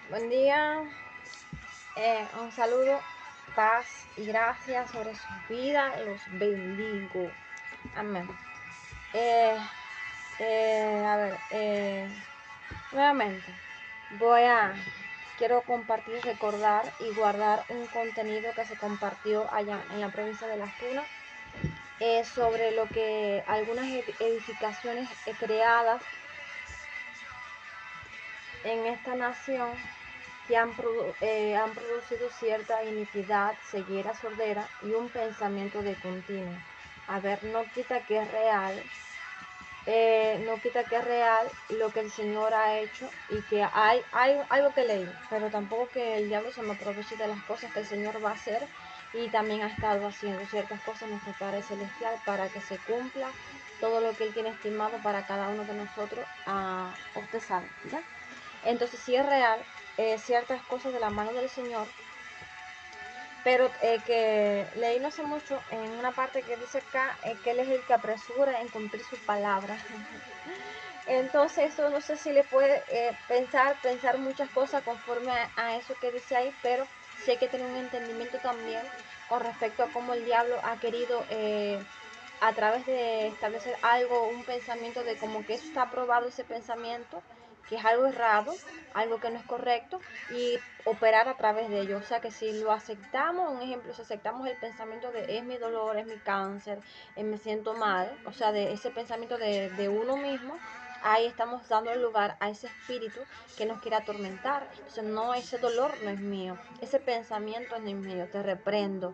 Buen día, un saludo, paz y gracias sobre su vida, los bendigo. Amén. Eh, a ver, nuevamente quiero compartir, recordar y guardar un contenido que se compartió allá en la provincia de Las Tunas sobre lo que algunas edificaciones creadas en esta nación que han producido cierta iniquidad, ceguera, sordera y un pensamiento de continuo. A ver, no quita que es real, lo que el Señor ha hecho y que hay algo que leí, pero tampoco que el diablo se me aproveche de las cosas que el Señor va a hacer y también ha estado haciendo ciertas cosas en nuestro Padre Celestial para que se cumpla todo lo que Él tiene estimado para cada uno de nosotros. Usted sabe, ¿ya? Entonces sí es real ciertas cosas de la mano del Señor, pero que leí no hace mucho en una parte que dice acá que Él es el que apresura en cumplir su palabra. Entonces eso no sé si le puede pensar muchas cosas conforme a eso que dice ahí, pero sí hay que tener un entendimiento también con respecto a cómo el diablo ha querido a través de establecer algo, un pensamiento de como que eso está aprobado, ese pensamiento, que es algo errado, algo que no es correcto, y operar a través de ello. O sea que si lo aceptamos, un ejemplo, si aceptamos el pensamiento de es mi dolor, es mi cáncer, me siento mal, o sea, de ese pensamiento de uno mismo, ahí estamos dando lugar a ese espíritu que nos quiere atormentar. Entonces, no, ese dolor no es mío, ese pensamiento no es mío, te reprendo.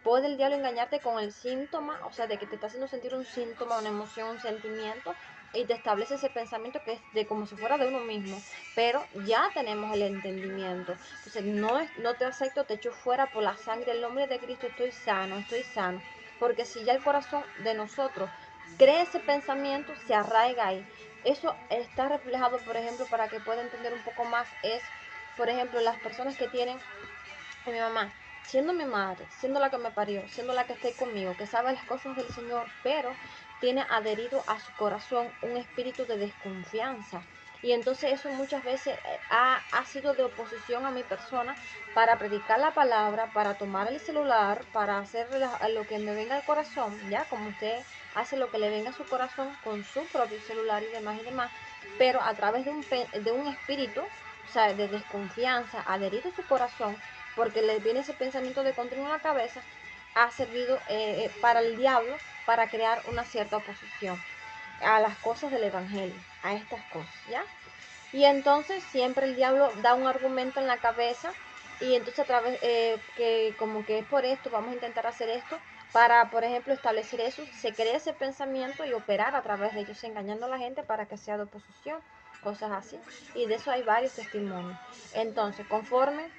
Puede el diablo engañarte con el síntoma, o sea, de que te está haciendo sentir un síntoma, una emoción, un sentimiento, y te establece ese pensamiento que es de como si fuera de uno mismo, pero ya tenemos el entendimiento. Entonces, no te acepto, te echo fuera por la sangre del nombre de Cristo, estoy sano, porque si ya el corazón de nosotros cree ese pensamiento, se arraiga ahí. Eso está reflejado, por ejemplo, para que pueda entender un poco más, es, por ejemplo, las personas que tienen a mi mamá, siendo mi madre, siendo la que me parió, siendo la que está conmigo, que sabe las cosas del Señor, pero tiene adherido a su corazón un espíritu de desconfianza. Y entonces eso muchas veces ha sido de oposición a mi persona para predicar la palabra, para tomar el celular, para hacer lo que me venga al corazón, ya como usted hace lo que le venga a su corazón con su propio celular y demás, pero a través de un espíritu, o sea, de desconfianza adherido a su corazón, porque le viene ese pensamiento de continuo en la cabeza, ha servido para el diablo para crear una cierta oposición a las cosas del evangelio, a estas cosas, ¿ya? Y entonces siempre el diablo da un argumento en la cabeza y entonces a través que como que es por esto, vamos a intentar hacer esto para, por ejemplo, establecer eso, se crea ese pensamiento y operar a través de ellos, engañando a la gente para que sea de oposición, cosas así. Y de eso hay varios testimonios. Entonces, conforme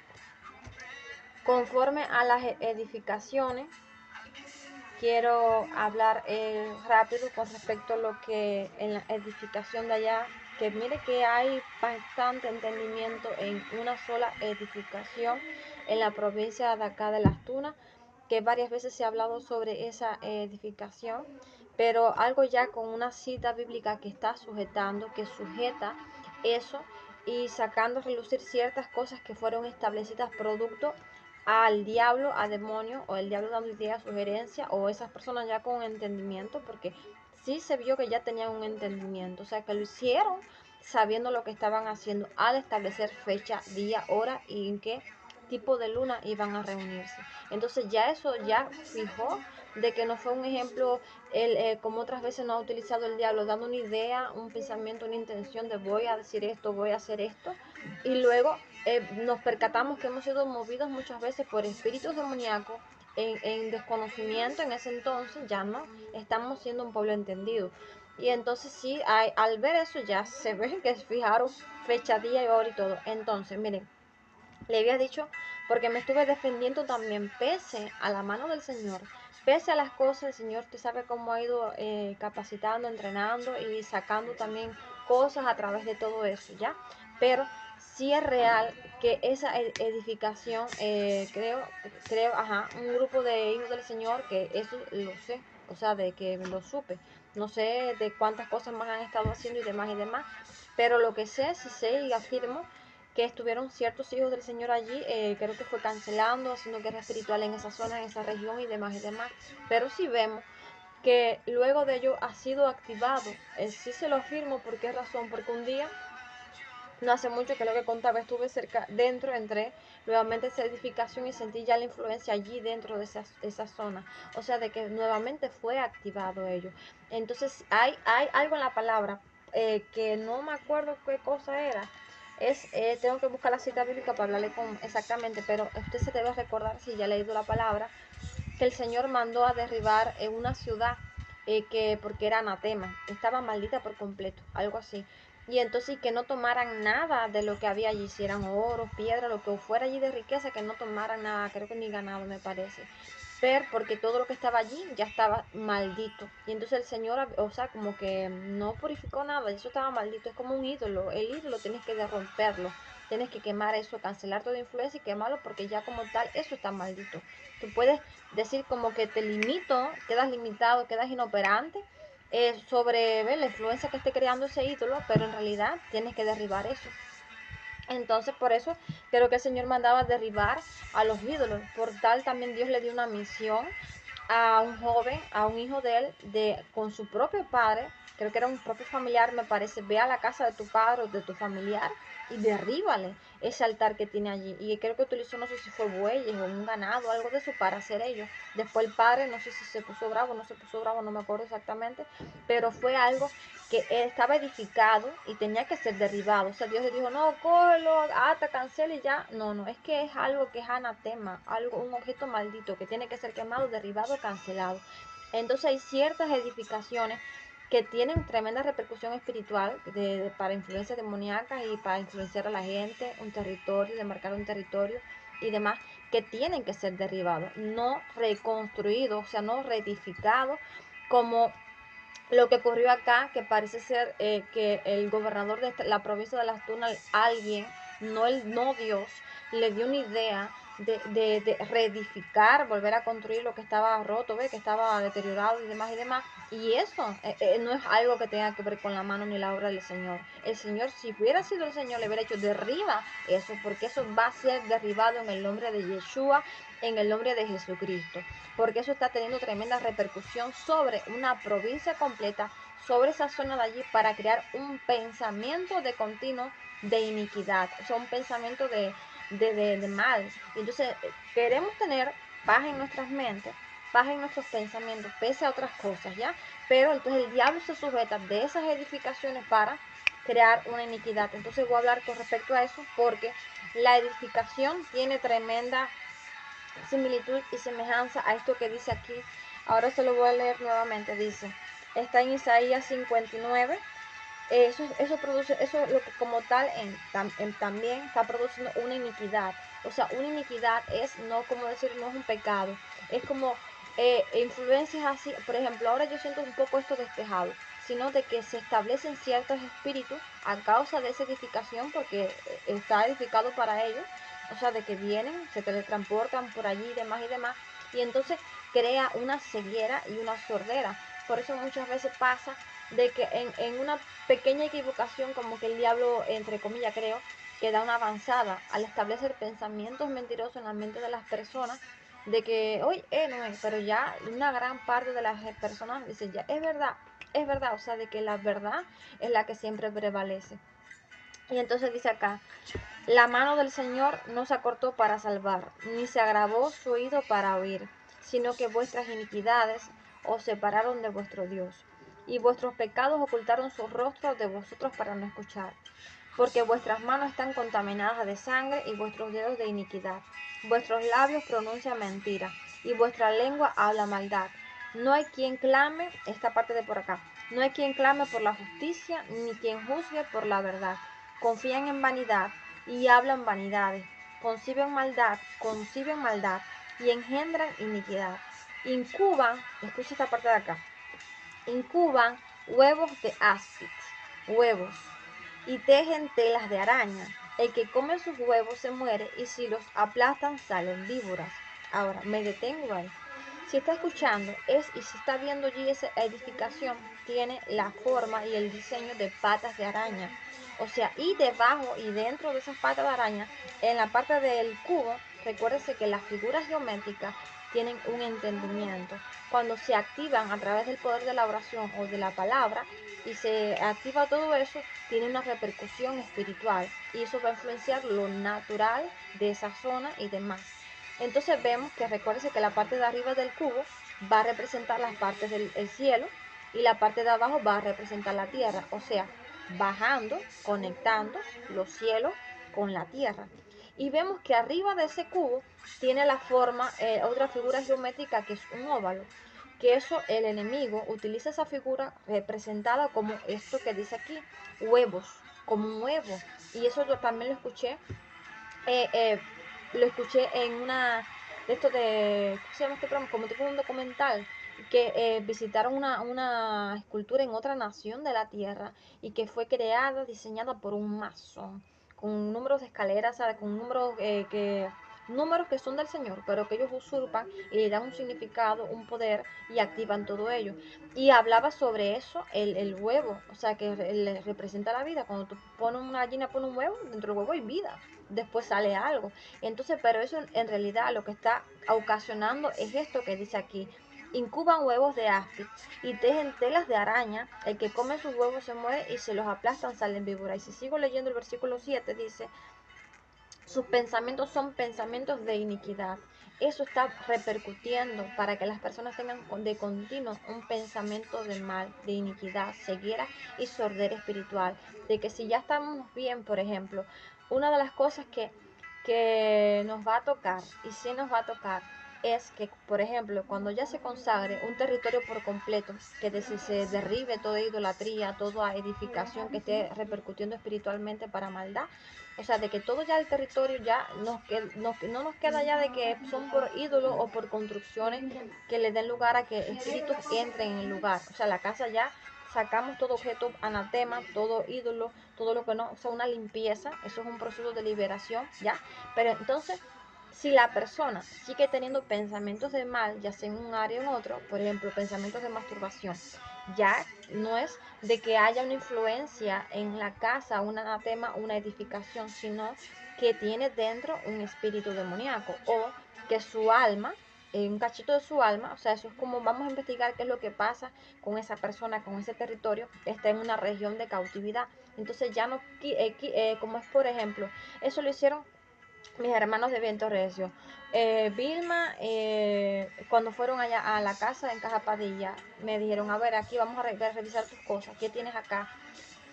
a las edificaciones, quiero hablar rápido con respecto a lo que en la edificación de allá, que mire que hay bastante entendimiento en una sola edificación en la provincia de acá de Las Tunas, que varias veces se ha hablado sobre esa edificación, pero algo ya con una cita bíblica que está sujetando, que sujeta eso y sacando a relucir ciertas cosas que fueron establecidas producto al diablo, a demonio, o el diablo dando ideas, sugerencias, o esas personas ya con entendimiento, porque sí se vio que ya tenían un entendimiento, o sea que lo hicieron sabiendo lo que estaban haciendo al establecer fecha, día, hora y en qué tipo de luna iban a reunirse. Entonces ya eso ya fijó de que no fue un ejemplo como otras veces no ha utilizado el diablo, dando una idea, un pensamiento, una intención de voy a decir esto, voy a hacer esto, y luego nos percatamos que hemos sido movidos muchas veces por espíritus demoníacos en desconocimiento en ese entonces, ya no, estamos siendo un pueblo entendido. Y entonces sí, al ver eso ya se ve que fijaron fecha, día y hora y todo. Entonces, miren, le había dicho, porque me estuve defendiendo también, pese a la mano del Señor, pese a las cosas, el Señor, usted sabe cómo ha ido capacitando, entrenando y sacando también cosas a través de todo eso, ¿ya? Pero sí es real que esa edificación, un grupo de hijos del Señor, que eso lo sé, o sea, de que lo supe, no sé de cuántas cosas más han estado haciendo y demás, pero lo que sé, sí sé y afirmo que estuvieron ciertos hijos del Señor allí, creo que fue cancelando, haciendo guerra espiritual en esa zona, en esa región y demás y demás. Pero sí vemos que luego de ello ha sido activado. Sí se lo afirmo. ¿Por qué razón? Porque un día, no hace mucho que lo que contaba, estuve cerca, dentro, entré nuevamente esa edificación y sentí ya la influencia allí dentro de esa zona. O sea, de que nuevamente fue activado ello. Entonces, hay algo en la palabra, que no me acuerdo qué cosa era. Tengo que buscar la cita bíblica para hablarle con exactamente, pero usted se debe recordar, si ya ha leído la palabra, que el Señor mandó a derribar una ciudad, porque era anatema, estaba maldita por completo, algo así. Y entonces que no tomaran nada de lo que había allí, si eran oro, piedra, lo que fuera allí de riqueza, que no tomaran nada, creo que ni ganado me parece. Pero porque todo lo que estaba allí ya estaba maldito. Y entonces el Señor, o sea, como que no purificó nada, eso estaba maldito, es como un ídolo. El ídolo tienes que romperlo, tienes que quemar eso, cancelar toda influencia y quemarlo, porque ya como tal eso está maldito. Tú puedes decir como que te limito, quedas limitado, quedas inoperante, sobre la influencia que esté creando ese ídolo, pero en realidad tienes que derribar eso. Entonces, por eso creo que el Señor mandaba derribar a los ídolos. Por tal, también Dios le dio una misión a un joven, a un hijo de él, con su propio padre, creo que era un propio familiar, me parece. Ve a la casa de tu padre o de tu familiar y derríbale ese altar que tiene allí. Y creo que utilizó, no sé si fue bueyes o un ganado, algo de eso, para hacer ello. Después el padre, no sé si se puso bravo, no se puso bravo, no me acuerdo exactamente, pero fue algo que estaba edificado y tenía que ser derribado. O sea, Dios le dijo, no, cógelo, ata, cancela y ya. No, no, es que es algo que es anatema, algo, un objeto maldito que tiene que ser quemado, derribado, cancelado. Entonces hay ciertas edificaciones que tienen tremenda repercusión espiritual, para influencias demoníacas y para influenciar a la gente, un territorio, de marcar un territorio y demás, que tienen que ser derribados, no reconstruidos, o sea, no reedificados, como lo que ocurrió acá, que parece ser, que el gobernador de la provincia de Las Tunas, alguien, no Dios, le dio una idea de reedificar, volver a construir lo que estaba roto, que estaba deteriorado y demás y demás. Y eso, no es algo que tenga que ver con la mano ni la obra del Señor. El Señor, si hubiera sido el Señor, le hubiera hecho derriba eso, porque eso va a ser derribado en el nombre de Yeshua, en el nombre de Jesucristo, porque eso está teniendo tremenda repercusión sobre una provincia completa, sobre esa zona de allí, para crear un pensamiento de continuo de iniquidad, o sea, un pensamiento de mal. Y entonces queremos tener paz en nuestras mentes, paz en nuestros pensamientos, pese a otras cosas, ¿ya? Pero entonces el diablo se sujeta de esas edificaciones para crear una iniquidad. Entonces voy a hablar con respecto a eso, porque la edificación tiene tremenda similitud y semejanza a esto que dice aquí. Ahora se lo voy a leer nuevamente. Dice, está en Isaías 59. Eso produce, eso lo que como tal también está produciendo una iniquidad. O sea, una iniquidad es, no como decir, no es un pecado, es como, influencias así. Por ejemplo, ahora yo siento un poco esto despejado, sino de que se establecen ciertos espíritus a causa de esa edificación, porque está edificado para ellos. O sea, de que vienen, se teletransportan por allí y demás, y entonces crea una ceguera y una sordera. Por eso muchas veces pasa de que en una pequeña equivocación, como que el diablo, entre comillas, creo, que da una avanzada al establecer pensamientos mentirosos en la mente de las personas, de que, hoy no es, pero ya una gran parte de las personas dicen, ya, es verdad, o sea, de que la verdad es la que siempre prevalece. Y entonces dice acá, la mano del Señor no se acortó para salvar, ni se agravó su oído para oír, sino que vuestras iniquidades os separaron de vuestro Dios, y vuestros pecados ocultaron su rostro de vosotros para no escuchar. Porque vuestras manos están contaminadas de sangre y vuestros dedos de iniquidad. Vuestros labios pronuncian mentira y vuestra lengua habla maldad. No hay quien clame, esta parte de por acá, no hay quien clame por la justicia, ni quien juzgue por la verdad. Confían en vanidad y hablan vanidades. Conciben maldad y engendran iniquidad. Incuban, escucha esta parte de acá, incuban huevos de áspid, huevos, y tejen telas de araña. El que come sus huevos se muere, y si los aplastan salen víboras. Ahora, me detengo ahí. Si está escuchando es y si está viendo allí esa edificación, tiene la forma y el diseño de patas de araña. O sea, y debajo y dentro de esas patas de araña, en la parte del cubo, recuérdese que las figuras geométricas tienen un entendimiento. Cuando se activan a través del poder de la oración o de la palabra y se activa todo eso, tiene una repercusión espiritual y eso va a influenciar lo natural de esa zona y demás. Entonces vemos que recuérdese que la parte de arriba del cubo va a representar las partes del cielo y la parte de abajo va a representar la tierra, o sea, bajando, conectando los cielos con la tierra. Y vemos que arriba de ese cubo tiene la forma, otra figura geométrica que es un óvalo, que eso el enemigo utiliza esa figura representada como esto que dice aquí, huevos, como un huevo. Y eso yo también eh, eh, lo escuché en una de estos de, ¿cómo se llama este programa? Como tipo un documental, que visitaron una escultura en otra nación de la Tierra y que fue creada, diseñada por un masón, con números de escaleras, ¿sabes? Con números que son del Señor, pero que ellos usurpan y le dan un significado, un poder y activan todo ello. Y hablaba sobre eso, el huevo, o sea, que le representa la vida. Cuando tú pones una gallina, pones un huevo, dentro del huevo hay vida, después sale algo. Entonces, pero eso en realidad lo que está ocasionando es esto que dice aquí. Incuban huevos de áspid y tejen telas de araña. El que come sus huevos se muere y se los aplastan, salen víboras. Y si sigo leyendo el versículo 7, dice, sus pensamientos son pensamientos de iniquidad. Eso está repercutiendo para que las personas tengan de continuo un pensamiento de mal, de iniquidad, ceguera y sordera espiritual. De que si ya estamos bien, por ejemplo, una de las cosas que nos va a tocar, y sí nos va a tocar, es que, por ejemplo, cuando ya se consagre un territorio por completo, que se derribe toda idolatría, toda edificación que esté repercutiendo espiritualmente para maldad, o sea, de que todo ya el territorio ya no nos queda ya de que son por ídolos o por construcciones que le den lugar a que espíritus entren en el lugar. O sea, la casa ya sacamos todo objeto anatema, todo ídolo, todo lo que no, o sea, una limpieza, eso es un proceso de liberación, ¿ya? Pero entonces, si la persona sigue teniendo pensamientos de mal, ya sea en un área o en otro, por ejemplo, pensamientos de masturbación, ya no es de que haya una influencia en la casa, un anatema, una edificación, sino que tiene dentro un espíritu demoníaco o que su alma, un cachito de su alma, o sea, eso es como vamos a investigar qué es lo que pasa con esa persona, con ese territorio, está en una región de cautividad. Entonces ya no, como es por ejemplo, eso lo hicieron mis hermanos de Viento Recio. Vilma, cuando fueron allá a la casa en Caja Padilla, me dijeron, a ver, aquí vamos a revisar tus cosas, ¿qué tienes acá?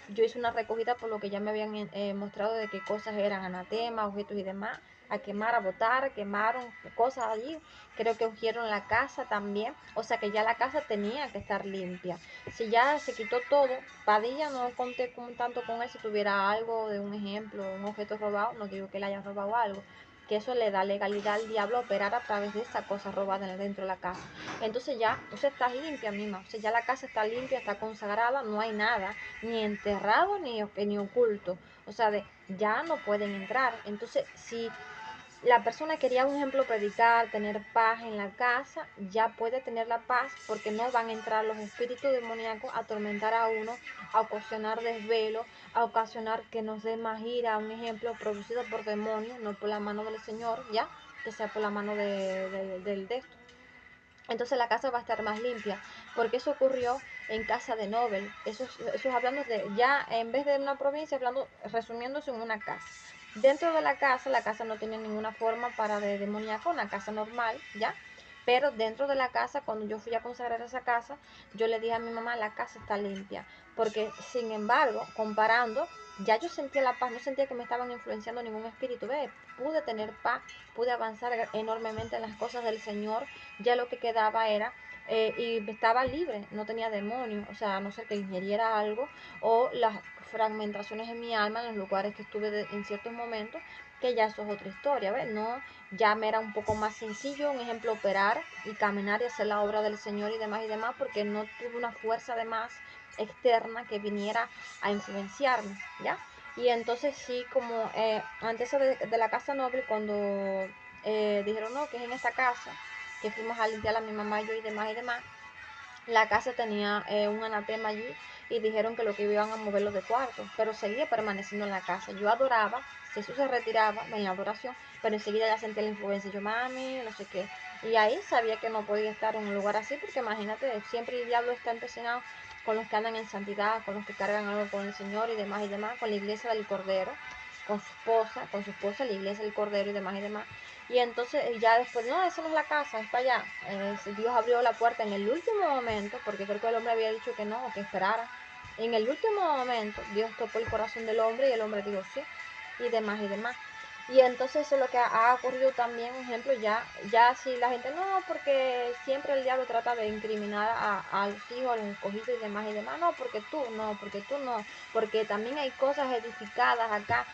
Yo hice una recogida por lo que ya me habían mostrado de qué cosas eran anatemas, objetos y demás, a quemar, a botar, quemaron cosas allí, creo que ungieron la casa también, o sea que ya la casa tenía que estar limpia. Si ya se quitó todo, Padilla no conté tanto con él, si tuviera algo de un ejemplo, un objeto robado, no digo que le haya robado algo, que eso le da legalidad al diablo a operar a través de esa cosa robada dentro de la casa. Entonces ya, usted está limpia, misma, o sea, ya la casa está limpia, está consagrada, no hay nada, ni enterrado ni oculto, o sea, ya no pueden entrar. Entonces, si la persona quería, un ejemplo, predicar, tener paz en la casa, ya puede tener la paz porque no van a entrar los espíritus demoníacos a atormentar a uno, a ocasionar desvelo, a ocasionar que nos dé más ira, un ejemplo, producido por demonios, no por la mano del Señor, ya, que sea por la mano del de esto. Entonces la casa va a estar más limpia, porque eso ocurrió en casa de Nobel. Eso es hablando de, ya en vez de una provincia, hablando, resumiéndose en una casa. Dentro de la casa no tenía ninguna forma para de demoníaco, una casa normal, ¿ya? Pero dentro de la casa, cuando yo fui a consagrar esa casa, yo le dije a mi mamá, la casa está limpia. Porque, sin embargo, comparando, ya yo sentía la paz, no sentía que me estaban influenciando ningún espíritu. Ve, pude tener paz, pude avanzar enormemente en las cosas del Señor. Ya lo que quedaba era, y estaba libre, no tenía demonio, o sea, a no ser que ingiriera algo, o las fragmentaciones en mi alma en los lugares que estuve en ciertos momentos, que ya eso es otra historia, ¿ves? No, ya me era un poco más sencillo, un ejemplo, operar y caminar y hacer la obra del Señor y demás, porque no tuve una fuerza de más externa que viniera a influenciarme, ¿ya? Y entonces sí, como antes de la casa noble, cuando dijeron, no, que es en esta casa, que fuimos a limpiar a mi mamá y yo y demás, la casa tenía un anatema allí y dijeron que lo que iban a moverlo de cuarto, pero seguía permaneciendo en la casa. Yo adoraba, Jesús se retiraba en la adoración, pero enseguida ya sentía la influencia. Yo, mami, no sé qué. Y ahí sabía que no podía estar en un lugar así, porque imagínate, siempre el diablo está empecinado con los que andan en santidad, con los que cargan algo con el Señor y demás, con la iglesia del Cordero, con su esposa, la iglesia del Cordero y demás. Y entonces ya después, no, esa no es la casa, es para allá. Dios abrió la puerta en el último momento, porque creo que el hombre había dicho que no, que esperara. En el último momento, Dios tocó el corazón del hombre y el hombre dijo sí, y demás. Y entonces eso es lo que ha ocurrido también, por ejemplo, ya si la gente no, porque siempre el diablo trata de incriminar a los hijos, a los escogidos y demás, no, porque tú no, porque también hay cosas edificadas acá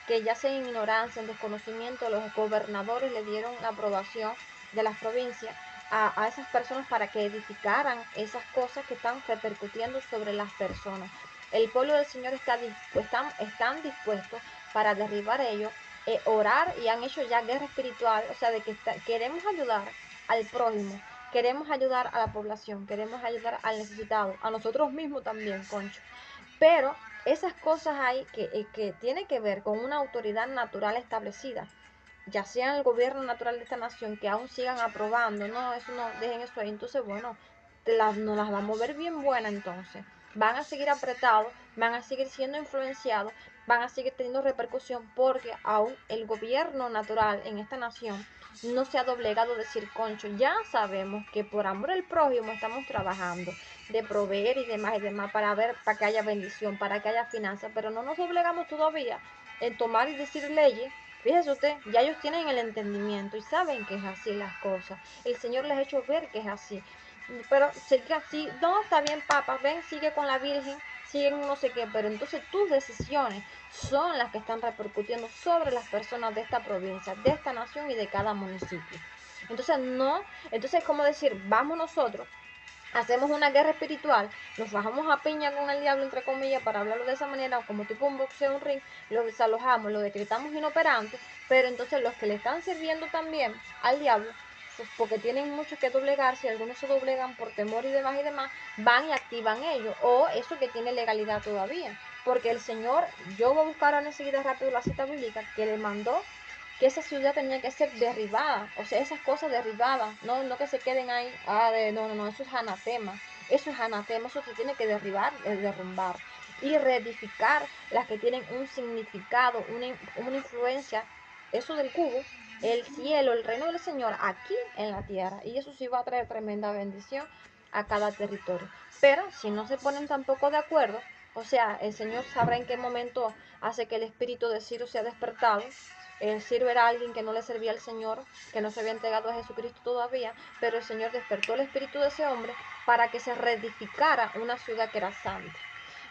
que ya sea en ignorancia, en desconocimiento, los gobernadores le dieron la aprobación de las provincias a esas personas para que edificaran esas cosas que están repercutiendo sobre las personas. El pueblo del Señor están dispuestos para derribar ellos, orar, y han hecho ya guerra espiritual, o sea, de que queremos ayudar al prójimo, queremos ayudar a la población, queremos ayudar al necesitado, a nosotros mismos también, concho. Pero esas cosas hay que tiene que ver con una autoridad natural establecida, ya sea el gobierno natural de esta nación, que aún sigan aprobando, no, eso no, dejen eso ahí. Entonces, bueno, nos las va a mover bien buena entonces. Van a seguir apretados, van a seguir siendo influenciados, van a seguir teniendo repercusión, porque aún el gobierno natural en esta nación no se ha doblegado a decir, concho, ya sabemos que por amor al prójimo estamos trabajando de proveer y demás, para ver, para que haya bendición, para que haya finanzas, pero no nos doblegamos todavía en tomar y decir leyes. Fíjese usted, ya ellos tienen el entendimiento y saben que es así las cosas. El Señor les ha hecho ver que es así. Pero sigue así, no, está bien, papá, ven, sigue con la Virgen, sigue en no sé qué, pero entonces tus decisiones son las que están repercutiendo sobre las personas de esta provincia, de esta nación y de cada municipio. Entonces, no, entonces es como decir, vamos nosotros, hacemos una guerra espiritual, nos bajamos a piña con el diablo, entre comillas, para hablarlo de esa manera, como tipo un boxeo, un ring, lo desalojamos, lo decretamos inoperante, pero entonces los que le están sirviendo también al diablo, pues porque tienen muchos que doblegarse, y algunos se doblegan por temor y demás, van y activan ellos, o eso que tiene legalidad todavía, porque el Señor, yo voy a buscar ahora enseguida rápido la cita bíblica, que le mandó que esa ciudad tenía que ser derribada, o sea, esas cosas derribadas, no que se queden ahí, no, eso es anatema, eso se tiene que derribar, derrumbar, y reedificar las que tienen un significado, una influencia, eso del cubo, el cielo, el reino del Señor aquí en la tierra, y eso sí va a traer tremenda bendición a cada territorio. Pero si no se ponen tampoco de acuerdo, o sea, el Señor sabrá en qué momento hace que el espíritu de Ciro sea despertado. Ciro era alguien que no le servía al Señor, que no se había entregado a Jesucristo todavía, pero el Señor despertó el espíritu de ese hombre para que se reedificara una ciudad que era santa.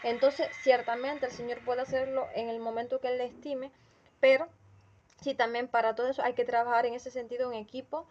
Entonces, ciertamente el Señor puede hacerlo en el momento que Él le estime, pero sí, también para todo eso hay que trabajar en ese sentido en equipo,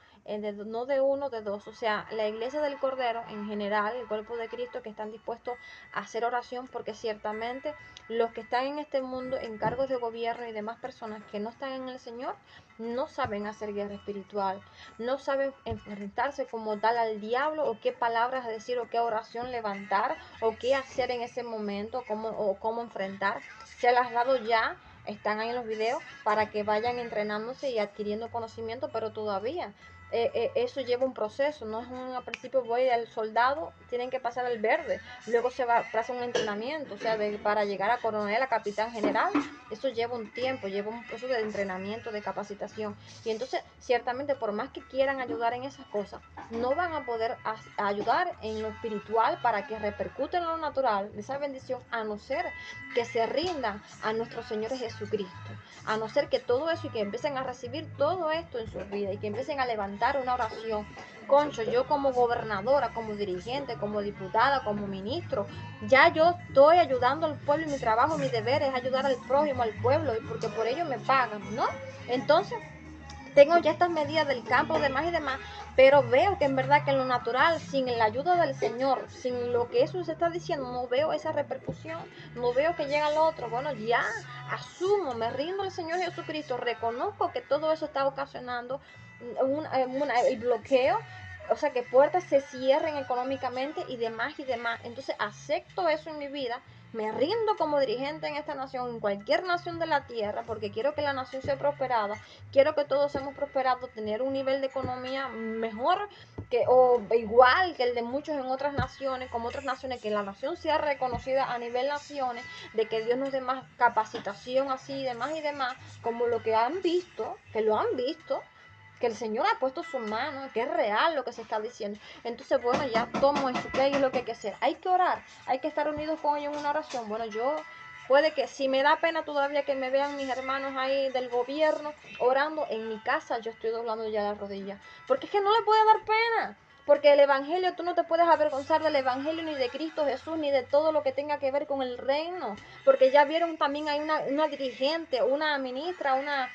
no de uno, de dos. O sea, la iglesia del Cordero en general, el cuerpo de Cristo, que están dispuestos a hacer oración, porque ciertamente los que están en este mundo en cargos de gobierno y demás personas que no están en el Señor, no saben hacer guerra espiritual, no saben enfrentarse como tal al diablo, o qué palabras decir, o qué oración levantar, o qué hacer en ese momento, o cómo enfrentar. Se las ha dado ya, están ahí en los videos para que vayan entrenándose y adquiriendo conocimiento, pero todavía eso lleva un proceso, no es al principio voy al soldado, tienen que pasar al verde, luego se va pasa un entrenamiento, o sea, para llegar a coronel, a capitán general, eso lleva un tiempo, lleva un proceso de entrenamiento, de capacitación, y entonces ciertamente por más que quieran ayudar en esas cosas, no van a poder ayudar en lo espiritual para que repercute en lo natural, esa bendición, a no ser que se rindan a nuestro Señor Jesucristo, a no ser que todo eso y que empiecen a recibir todo esto en sus vidas y que empiecen a levantar una oración. Concho, yo como gobernadora, como dirigente, como diputada, como ministro, ya yo estoy ayudando al pueblo, y mi trabajo, mi deber es ayudar al prójimo, al pueblo, y porque por ello me pagan, ¿no? Entonces, tengo ya estas medidas del campo, demás y demás, pero veo que en verdad que en lo natural, sin la ayuda del Señor, sin lo que eso se está diciendo, no veo esa repercusión, no veo que llega al otro. Bueno, ya asumo, me rindo al Señor Jesucristo, reconozco que todo eso está ocasionando el bloqueo, o sea, que puertas se cierren económicamente y demás y demás. Entonces acepto eso en mi vida, me rindo como dirigente en esta nación, en cualquier nación de la tierra, porque quiero que la nación sea prosperada, quiero que todos seamos prosperados, tener un nivel de economía mejor que, o igual que el de muchos en otras naciones, como otras naciones, que la nación sea reconocida a nivel naciones, de que Dios nos dé más capacitación así, y demás, como lo que han visto, que lo han visto, que el Señor ha puesto su mano, que es real lo que se está diciendo. Entonces, bueno, ya tomo eso, que es lo que hay que hacer. Hay que orar, hay que estar unidos con ellos en una oración. Bueno, yo puede que, si me da pena todavía que me vean mis hermanos ahí del gobierno orando en mi casa, yo estoy doblando ya la rodilla. Porque es que no le puede dar pena. Porque el Evangelio, tú no te puedes avergonzar del Evangelio ni de Cristo Jesús, ni de todo lo que tenga que ver con el reino. Porque ya vieron también hay una dirigente, una ministra, una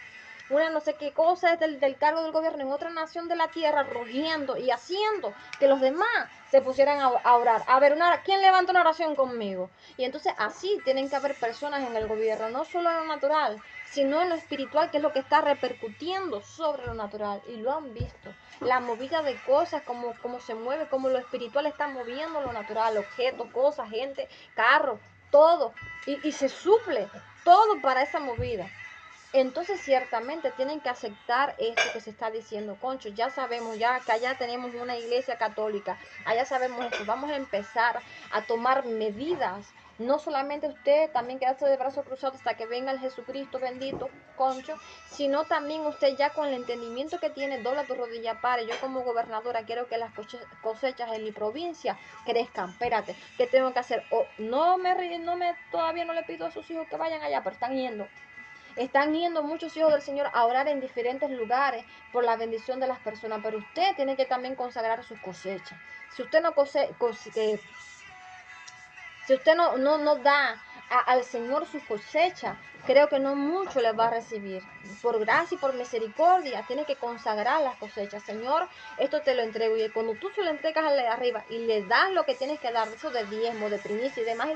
no sé qué cosa es del cargo del gobierno en otra nación de la tierra, rugiendo y haciendo que los demás se pusieran a orar. A ver, ¿quién levanta una oración conmigo? Y entonces así tienen que haber personas en el gobierno, no solo en lo natural, sino en lo espiritual, que es lo que está repercutiendo sobre lo natural. Y lo han visto. La movida de cosas, cómo se mueve, cómo lo espiritual está moviendo lo natural, objetos, cosas, gente, carros, todo. Y se suple todo para esa movida. Entonces ciertamente tienen que aceptar esto que se está diciendo, concho, ya sabemos ya que allá tenemos una iglesia católica, allá sabemos esto, vamos a empezar a tomar medidas, no solamente usted también quedarse de brazos cruzados hasta que venga el Jesucristo bendito, concho, sino también usted ya con el entendimiento que tiene, dobla tu rodilla, pare, yo como gobernadora quiero que las cosechas en mi provincia crezcan, espérate, ¿qué tengo que hacer? Todavía no le pido a sus hijos que vayan allá, pero están yendo. Están yendo muchos hijos del Señor a orar en diferentes lugares por la bendición de las personas, pero usted tiene que también consagrar sus cosechas. Si usted no si usted no da al Señor sus cosechas, creo que no mucho le va a recibir. Por gracia y por misericordia, tiene que consagrar las cosechas. Señor, esto te lo entrego. Y cuando tú se lo entregas al de arriba y le das lo que tienes que dar, eso de diezmo, de primicia y demás,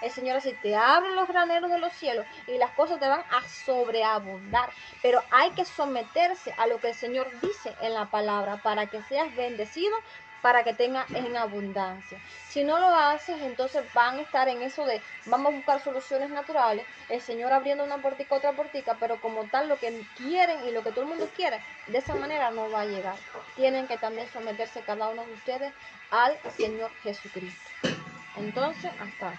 el Señor así te abre los graneros de los cielos y las cosas te van a sobreabundar. Pero hay que someterse a lo que el Señor dice en la palabra para que seas bendecido, para que tenga en abundancia. Si no lo haces, entonces van a estar en eso de vamos a buscar soluciones naturales, el Señor abriendo una puertica, otra puertica, pero como tal lo que quieren y lo que todo el mundo quiere, de esa manera no va a llegar. Tienen que también someterse cada uno de ustedes al Señor Jesucristo. Entonces, hasta